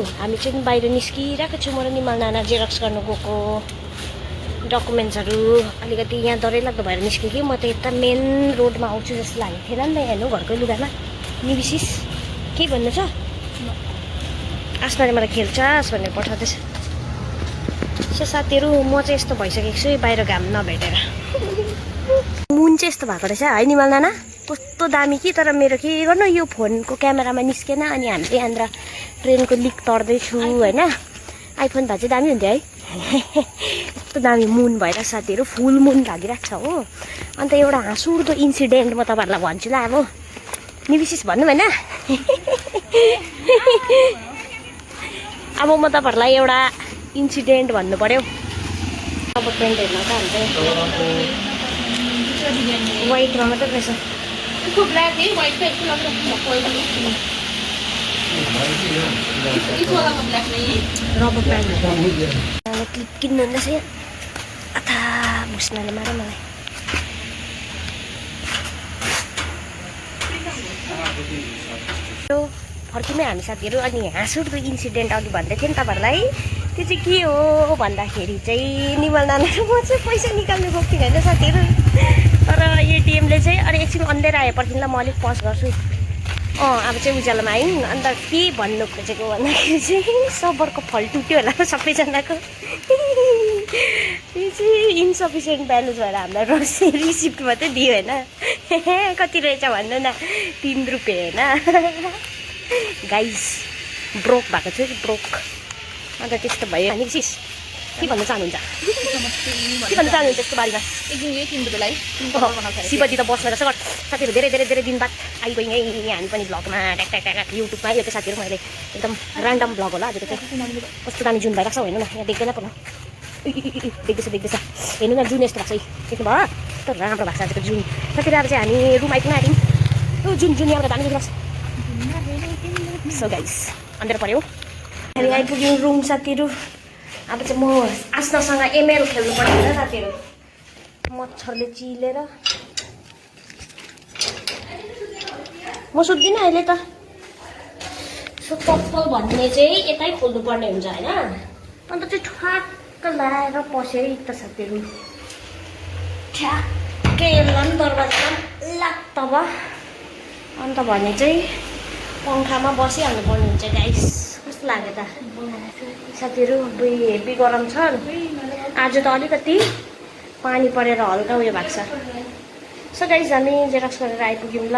हामी चाहिँ बाहिर निस्किरहेको छौँ। म र निमल नाना जेरक्स गर्नु गएको डकुमेन्ट्सहरू अलिकति यहाँ डरैलाग्दो भएर निस्केँ कि म त यता मेन रोडमा आउँछु जस्तो लागेको थिएन नि त। हेर्नु घरकै लुगामा निबिसिस के भन्नु छ? आसमाले मलाई खेल्छास भनेर पठाउँदैछ। सो साथीहरू म चाहिँ यस्तो भइसकेको छु बाहिर घाम नभेटेर। मुन चाहिँ यस्तो भएको रहेछ है निमल नाना, कस्तो दामी कि। तर मेरो के गर्नु यो फोनको क्यामेरामा निस्केन। अनि हामीले यहाँनिर ट्रेनको लिक तर्दैछु होइन। आइफोन भए चाहिँ दामी हुन्थ्यो है। यस्तो दामी मुन भएर साथीहरू, फुल मुन लागिरहेको छ हो। अन्त एउटा हाँसउठ्दो इन्सिडेन्ट म तपाईँहरूलाई भन्छु ल। अब निबिसिस भन्नु होइन। अब म तपाईँहरूलाई एउटा इन्सिडेन्ट भन्नु पर्यो। अब पेन्ट हेर्न त हामीले वाइटमा मात्रै रहेछ। रबर प्यान्ट क्लिप किन्नु हुँदैछ यहाँ। अथा भुस्नाले माऱ्यो मलाई। फर्किमै हामी साथीहरू। अनि हाँसउठ्दो इन्सिडेन्ट अघि भन्दै थिएँ नि तपाईँहरूलाई। त्यो चाहिँ के हो भन्दाखेरि चाहिँ निमल नाना र म चाहिँ पैसा निकाल्नु गएको थिएँ होइन साथीहरू। तर एटिएमले चाहिँ अरे एकछिन अँधेर आयो पर्खिनु ल म अलिक पज गर्छु। अब चाहिँ उज्यालोमा आयौँ। अन्त के भन्नु खोजेको भन्दाखेरि चाहिँ सबरको फल टुट्यो होला सबैजनाको। त्यो चाहिँ इन्सफिसियन्ट ब्यालेन्स भएर हामीलाई रिसिप्ट मात्रै दियो होइन। कति रहेछ भन्नु न, 3 रुपियाँ होइन। गाइस ब्रोक भएको छु ब्रोक। अन्त त्यस्तो भयो। अनि सिस के भन्न चाहनुहुन्छ? के भन्न चाहनुहुन्छ यसको बारेमा? शिवजी त बस्नु रहेछ साथीहरू। धेरै धेरै धेरै दिन बाद आइगयौँ है हामी पनि भ्लगमा ट्याक ट्याक ट्याक युट्युबमा। यो चाहिँ साथीहरू मैले एकदम ऱ्यान्डम भ्लग होला आजको चाहिँ। कस्तो दामी जुन भइरहेको छ हेर्नु न। यहाँ देख्दैन पो देख्दैछ हेर्नु न जुन यस्तो भएको छ। देख्नु भयो कस्तो राम्रो भएको छ आजको जुन। साथीहरू अब चाहिँ हामी रुम आइपुग्न आँट्यौँ। यो जुन यहाँबाट दामी देखिरहेको छ। सो गाइस अँधेर पऱ्यो। हामी आइपुग्यौँ रुम साथीहरू। अब चाहिँ म आस्नासँग एमएल खेल्नु पर्छ होइन साथीहरू। मच्छरले चिलेर म सुत्दिनँ अहिले त। सो चप्पल भन्ने चाहिँ यतै खोल्नु पर्ने हुन्छ होइन। अन्त चाहिँ ठ्याक्क लगाएर पस्यो है त साथीहरू। ठ्याक्कै यसलाई पनि दरवाजा लात्त भयो। अन्त भने चाहिँ पङ्खामा बसिहाल्नु पर्ने हुन्छ गाइस। कस्तो लाग्यो त साथीहरू? हेभी गरम छ। आज त अलिकति पानी परेर हल्का उयो भएको छ। सो गाइस हामी जेरक्स गरेर आइपुग्यौँ ल।